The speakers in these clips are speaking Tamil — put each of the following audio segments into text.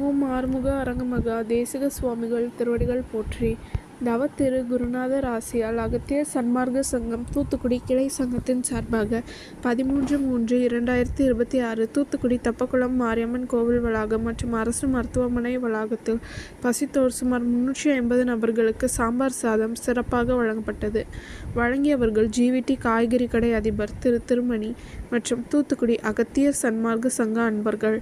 ஓம் ஆறுமுக அரங்கமகா தேசிக சுவாமிகள் திருவடிகள் போற்றி. தவ திரு குருநாதர் ஆசியால் அகத்தியர் சன்மார்க்க சங்கம் தூத்துக்குடி கிளை சங்கத்தின் சார்பாக 13/3/2026 தூத்துக்குடி தப்பக்குளம் மாரியம்மன் கோவில் வளாகம் மற்றும் அரசு மருத்துவமனை வளாகத்தில் பசித்தோர் சுமார் 350 நபர்களுக்கு சாம்பார் சாதம் சிறப்பாக வழங்கப்பட்டது. வழங்கியவர்கள் ஜிவிடி காய்கறி கடை அதிபர் திரு திருமணி மற்றும் தூத்துக்குடி அகத்தியர் சன்மார்க்க சங்க அன்பர்கள்.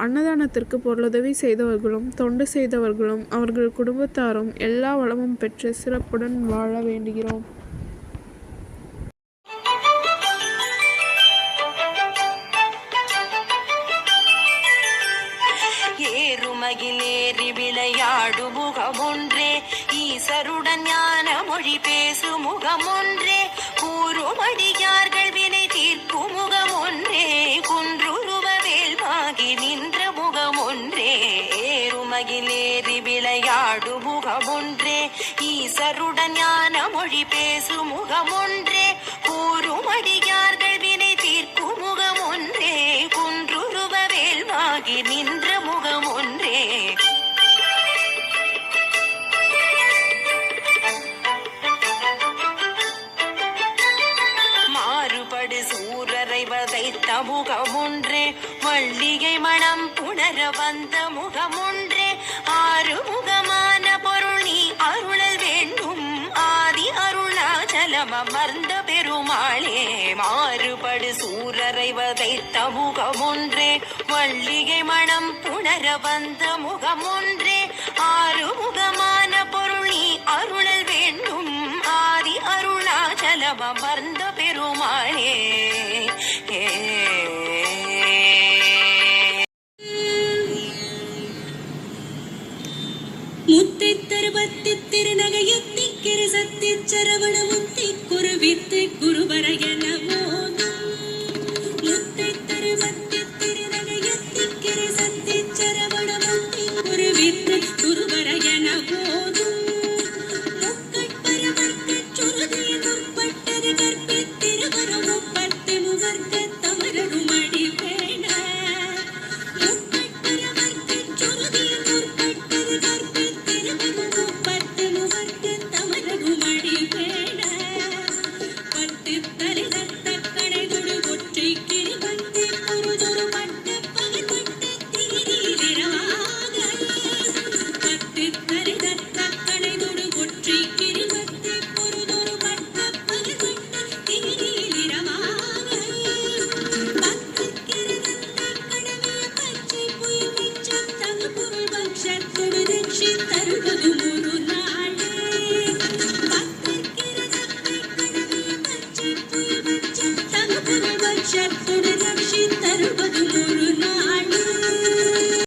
அன்னதானத்திற்கு பொருளுதவி செய்தவர்களும் தொண்டு செய்தவர்களும் அவர்கள் குடும்பத்தாரும் எல்லா வளமும் பெற்று சிறப்புடன் வாழ வேண்டுகிறோம். ஏறுமகிலேறி விளையாடு முகமொன்றே, ஈசருடன் ஞான மொழி பேசு முகமொன்றே, கூறுமடியார்கள் வினை தீர்க்கும் முகமொன்றே, குன்றுருவ வேல்வாகி நின்ற முகமொன்றே. ஏறுமகிலேறி விளையாடு முகமொன்றே, ஈசருடன் ஞான மொழி பேசு முகமொன்றே, கூறுமடியார்கள் வினை தீர்க்கும் முகமொன்றே, குன்றுருவ வேல்வாகி நின்ற முகமொன்றே. மாறுபடு சூரரை வதைத்த முகமொன்றே, வள்ளிகை மனம் புணர வந்த முகமொன்றே, ஆறுமுகமான பொருள் நீ அருளல் வேண்டும், ஆதி அருளாச்சலம் அமர்ந்த பெருமாளே. மாறுபடு சூரரை வதைத்த முகமொன்றே, வள்ளிகை மனம் புணர வந்த முகமொன்றே, ஆறுமுகமான பொருள் நீ அருளல் வேண்டும், ஆதி அருளாச்சலம் அமர்ந்த பெருமாளே. முத்தை தருவத்தி திருநகையத்தி கிருசத்தி சரவணமுத்தி குருவித்து குருவரையனவோ